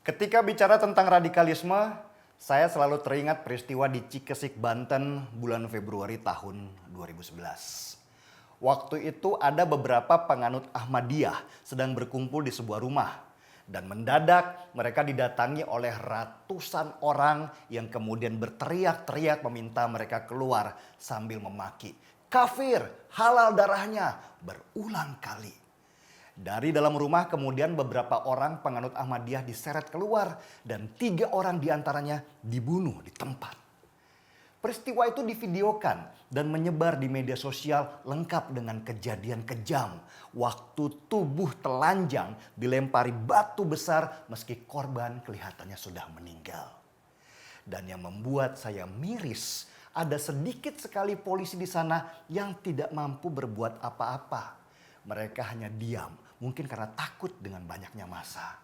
Ketika bicara tentang radikalisme, saya selalu teringat peristiwa di Cikesik, Banten bulan Februari tahun 2011. Waktu itu ada beberapa penganut Ahmadiyah sedang berkumpul di sebuah rumah. Dan mendadak mereka didatangi oleh ratusan orang yang kemudian berteriak-teriak meminta mereka keluar sambil memaki, "Kafir, halal darahnya," berulang kali. Dari dalam rumah kemudian beberapa orang penganut Ahmadiyah diseret keluar dan 3 orang diantaranya dibunuh di tempat. Peristiwa itu divideokan dan menyebar di media sosial lengkap dengan kejadian kejam. Waktu tubuh telanjang dilempari batu besar meski korban kelihatannya sudah meninggal. Dan yang membuat saya miris, ada sedikit sekali polisi di sana yang tidak mampu berbuat apa-apa. Mereka hanya diam, mungkin karena takut dengan banyaknya massa.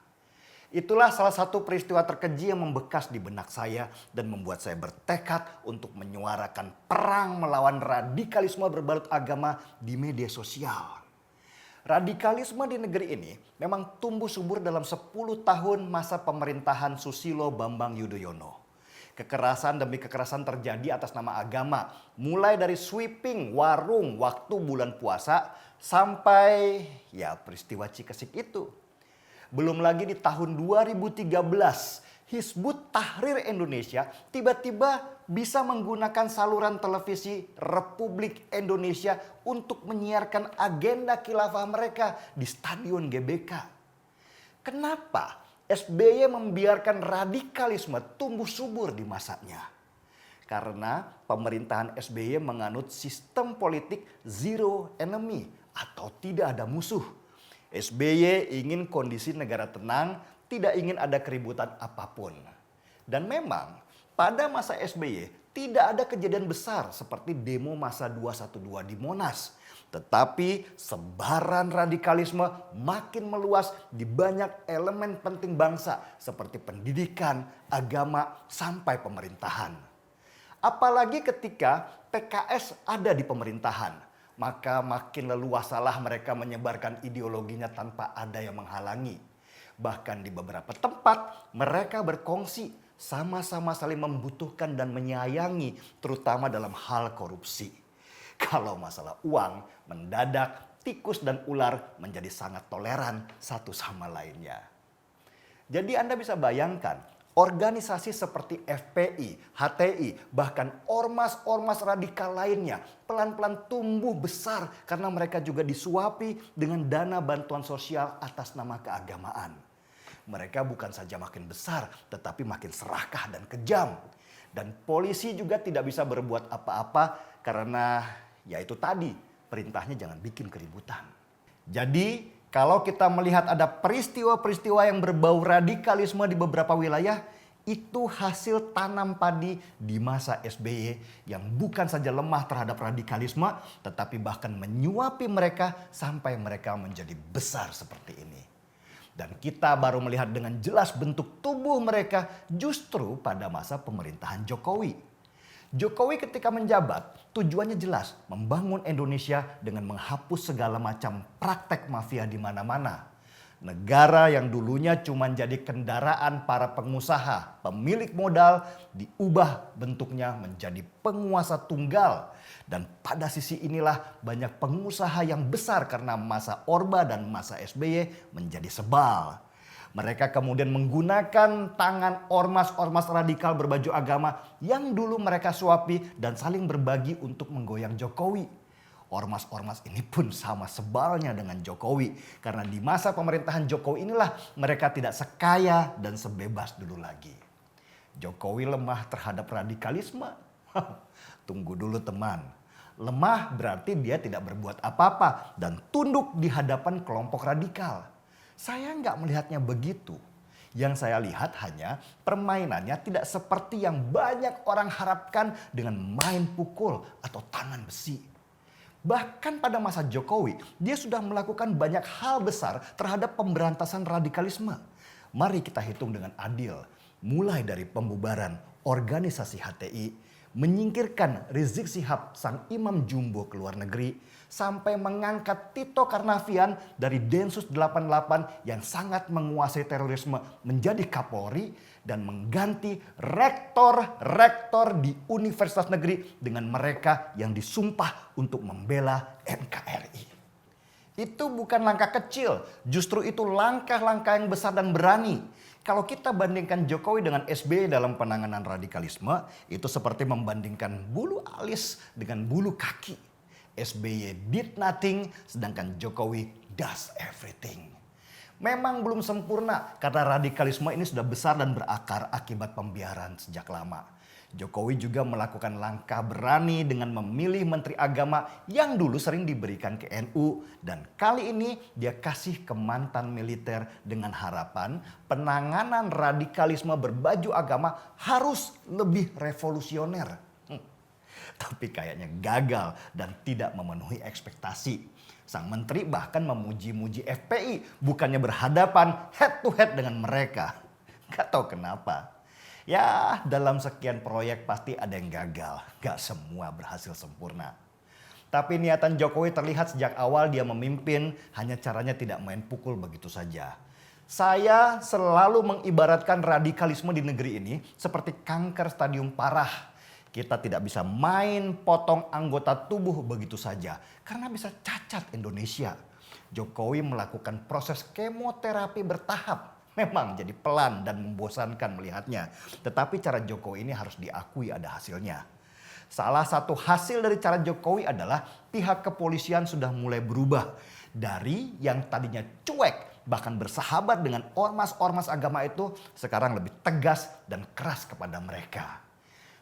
Itulah salah satu peristiwa terkeji yang membekas di benak saya dan membuat saya bertekad untuk menyuarakan perang melawan radikalisme berbalut agama di media sosial. Radikalisme di negeri ini memang tumbuh subur dalam 10 tahun masa pemerintahan Susilo Bambang Yudhoyono. Kekerasan demi kekerasan terjadi atas nama agama, mulai dari sweeping warung waktu bulan puasa sampai peristiwa Cikesik itu. Belum lagi di tahun 2013, Hizbut Tahrir Indonesia tiba-tiba bisa menggunakan saluran televisi Republik Indonesia untuk menyiarkan agenda khilafah mereka di Stadion GBK. Kenapa SBY membiarkan radikalisme tumbuh subur di masanya? Karena pemerintahan SBY menganut sistem politik zero enemy atau tidak ada musuh. SBY ingin kondisi negara tenang, tidak ingin ada keributan apapun. Dan memang pada masa SBY tidak ada kejadian besar seperti demo masa 212 di Monas. Tetapi sebaran radikalisme makin meluas di banyak elemen penting bangsa seperti pendidikan, agama, sampai pemerintahan. Apalagi ketika PKS ada di pemerintahan. Maka makin leluasalah mereka menyebarkan ideologinya tanpa ada yang menghalangi. Bahkan di beberapa tempat mereka berkongsi sama-sama saling membutuhkan dan menyayangi terutama dalam hal korupsi. Kalau masalah uang, mendadak tikus dan ular menjadi sangat toleran satu sama lainnya. Jadi Anda bisa bayangkan organisasi seperti FPI, HTI, bahkan ormas-ormas radikal lainnya pelan-pelan tumbuh besar karena mereka juga disuapi dengan dana bantuan sosial atas nama keagamaan. Mereka bukan saja makin besar tetapi makin serakah dan kejam. Dan polisi juga tidak bisa berbuat apa-apa karena itu tadi perintahnya jangan bikin keributan. Jadi kalau kita melihat ada peristiwa-peristiwa yang berbau radikalisme di beberapa wilayah, itu hasil tanam padi di masa SBY yang bukan saja lemah terhadap radikalisme, tetapi bahkan menyuapi mereka sampai mereka menjadi besar seperti ini. Dan kita baru melihat dengan jelas bentuk tubuh mereka justru pada masa pemerintahan Jokowi. Jokowi ketika menjabat tujuannya jelas, membangun Indonesia dengan menghapus segala macam praktek mafia di mana-mana. Negara yang dulunya cuma jadi kendaraan para pengusaha, pemilik modal, diubah bentuknya menjadi penguasa tunggal. Dan pada sisi inilah banyak pengusaha yang besar karena masa Orba dan masa SBY menjadi sebal. Mereka kemudian menggunakan tangan ormas-ormas radikal berbaju agama yang dulu mereka suapi dan saling berbagi untuk menggoyang Jokowi. Ormas-ormas ini pun sama sebalnya dengan Jokowi. Karena di masa pemerintahan Jokowi inilah mereka tidak sekaya dan sebebas dulu lagi. Jokowi lemah terhadap radikalisme? Tunggu dulu teman. Lemah berarti dia tidak berbuat apa-apa dan tunduk di hadapan kelompok radikal. Saya nggak melihatnya begitu. Yang saya lihat hanya permainannya tidak seperti yang banyak orang harapkan dengan main pukul atau tangan besi. Bahkan pada masa Jokowi, dia sudah melakukan banyak hal besar terhadap pemberantasan radikalisme. Mari kita hitung dengan adil. Mulai dari pembubaran organisasi HTI, menyingkirkan Rizik Syihab sang imam jumbo ke luar negeri, sampai mengangkat Tito Karnavian dari Densus 88 yang sangat menguasai terorisme menjadi Kapolri, dan mengganti rektor-rektor di universitas negeri dengan mereka yang disumpah untuk membela NKRI. Itu bukan langkah kecil, justru itu langkah-langkah yang besar dan berani. Kalau kita bandingkan Jokowi dengan SBY dalam penanganan radikalisme, itu seperti membandingkan bulu alis dengan bulu kaki. SBY did nothing, sedangkan Jokowi does everything. Memang belum sempurna karena radikalisme ini sudah besar dan berakar akibat pembiaran sejak lama. Jokowi juga melakukan langkah berani dengan memilih menteri agama yang dulu sering diberikan ke NU, dan kali ini dia kasih ke mantan militer dengan harapan penanganan radikalisme berbaju agama harus lebih revolusioner. Tapi kayaknya gagal dan tidak memenuhi ekspektasi. Sang menteri bahkan memuji-muji FPI, bukannya berhadapan head to head dengan mereka. Gak tahu kenapa. Ya, dalam sekian proyek pasti ada yang gagal. Gak semua berhasil sempurna. Tapi niatan Jokowi terlihat sejak awal dia memimpin, hanya caranya tidak main pukul begitu saja. Saya selalu mengibaratkan radikalisme di negeri ini seperti kanker stadium parah. Kita tidak bisa main potong anggota tubuh begitu saja karena bisa cacat Indonesia. Jokowi melakukan proses kemoterapi bertahap. Memang jadi pelan dan membosankan melihatnya. Tetapi cara Jokowi ini harus diakui ada hasilnya. Salah satu hasil dari cara Jokowi adalah pihak kepolisian sudah mulai berubah. Dari yang tadinya cuek, bahkan bersahabat dengan ormas-ormas agama itu, sekarang lebih tegas dan keras kepada mereka.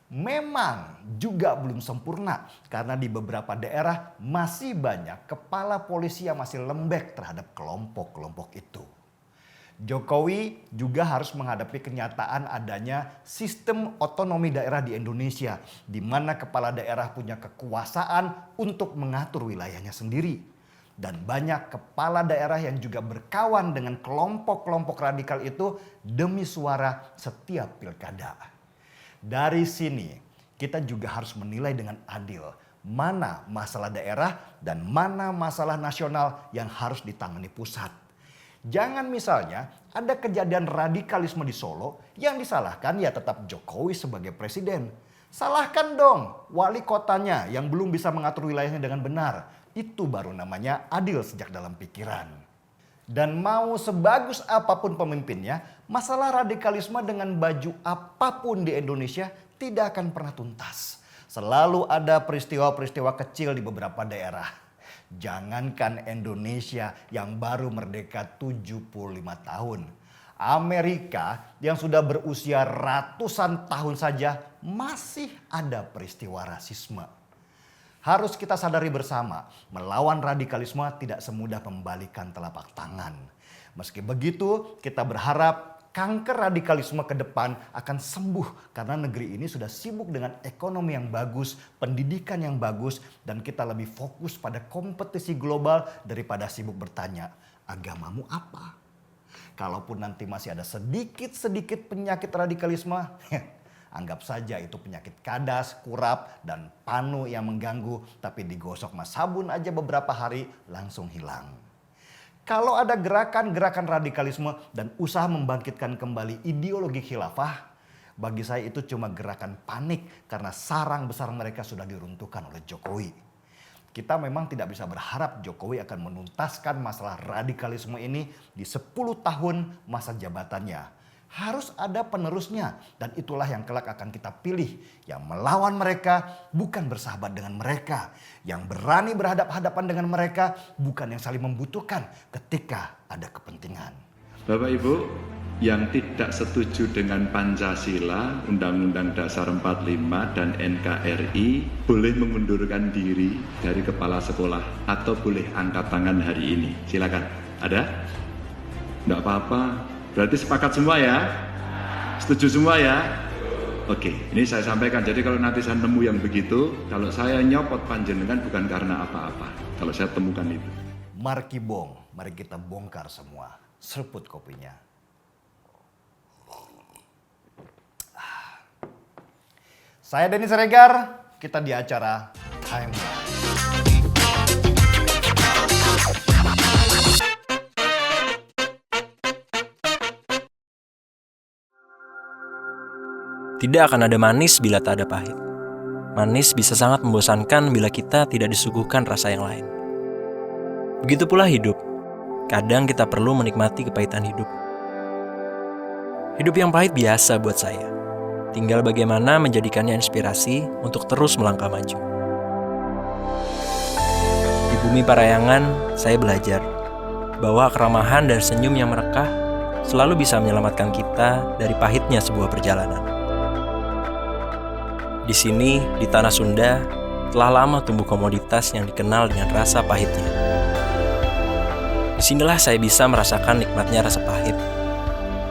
Memang juga belum sempurna karena di beberapa daerah masih banyak kepala polisi yang masih lembek terhadap kelompok-kelompok itu. Jokowi juga harus menghadapi kenyataan adanya sistem otonomi daerah di Indonesia, di mana kepala daerah punya kekuasaan untuk mengatur wilayahnya sendiri. Dan banyak kepala daerah yang juga berkawan dengan kelompok-kelompok radikal itu demi suara setiap pilkada. Dari sini kita juga harus menilai dengan adil mana masalah daerah dan mana masalah nasional yang harus ditangani pusat. Jangan misalnya ada kejadian radikalisme di Solo yang disalahkan ya tetap Jokowi sebagai presiden. Salahkan dong wali kotanya yang belum bisa mengatur wilayahnya dengan benar. Itu baru namanya adil sejak dalam pikiran. Dan mau sebagus apapun pemimpinnya, masalah radikalisme dengan baju apapun di Indonesia tidak akan pernah tuntas. Selalu ada peristiwa-peristiwa kecil di beberapa daerah. Jangankan Indonesia yang baru merdeka 75 tahun. Amerika yang sudah berusia ratusan tahun saja masih ada peristiwa rasisme. Harus kita sadari bersama, melawan radikalisme tidak semudah membalikan telapak tangan. Meski begitu, kita berharap kanker radikalisme ke depan akan sembuh karena negeri ini sudah sibuk dengan ekonomi yang bagus, pendidikan yang bagus, dan kita lebih fokus pada kompetisi global daripada sibuk bertanya, agamamu apa? Kalaupun nanti masih ada sedikit-sedikit penyakit radikalisme, anggap saja itu penyakit kadas, kurap, dan panu yang mengganggu, tapi digosok mas sabun aja beberapa hari langsung hilang. Kalau ada gerakan-gerakan radikalisme dan usaha membangkitkan kembali ideologi khilafah, bagi saya itu cuma gerakan panik karena sarang besar mereka sudah diruntuhkan oleh Jokowi. Kita memang tidak bisa berharap Jokowi akan menuntaskan masalah radikalisme ini di 10 tahun masa jabatannya. Harus ada penerusnya dan itulah yang kelak akan kita pilih. Yang melawan mereka bukan bersahabat dengan mereka. Yang berani berhadapan-hadapan dengan mereka bukan yang saling membutuhkan ketika ada kepentingan. Bapak Ibu yang tidak setuju dengan Pancasila, Undang-Undang Dasar 45 dan NKRI boleh mengundurkan diri dari kepala sekolah atau boleh angkat tangan hari ini. Silakan. Ada? Enggak apa-apa. Berarti sepakat semua ya? Setuju semua ya? Oke, ini saya sampaikan. Jadi kalau nanti saya nemu yang begitu, kalau saya nyopot panjenengan bukan karena apa-apa. Kalau saya temukan itu. Mari mari kita bongkar semua. Seruput kopinya. Saya Denny Siregar, kita di acara HMY. Tidak akan ada manis bila tak ada pahit. Manis bisa sangat membosankan bila kita tidak disuguhkan rasa yang lain. Begitu pula hidup. Kadang kita perlu menikmati kepahitan hidup. Hidup yang pahit biasa buat saya. Tinggal bagaimana menjadikannya inspirasi untuk terus melangkah maju. Di bumi Parayangan, saya belajar bahwa keramahan dan senyum yang merekah selalu bisa menyelamatkan kita dari pahitnya sebuah perjalanan. Di sini, di tanah Sunda, telah lama tumbuh komoditas yang dikenal dengan rasa pahitnya. Disinilah saya bisa merasakan nikmatnya rasa pahit.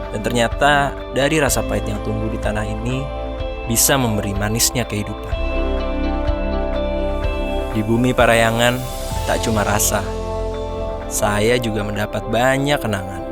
Dan ternyata dari rasa pahit yang tumbuh di tanah ini bisa memberi manisnya kehidupan. Di bumi Parayangan, tak cuma rasa, saya juga mendapat banyak kenangan.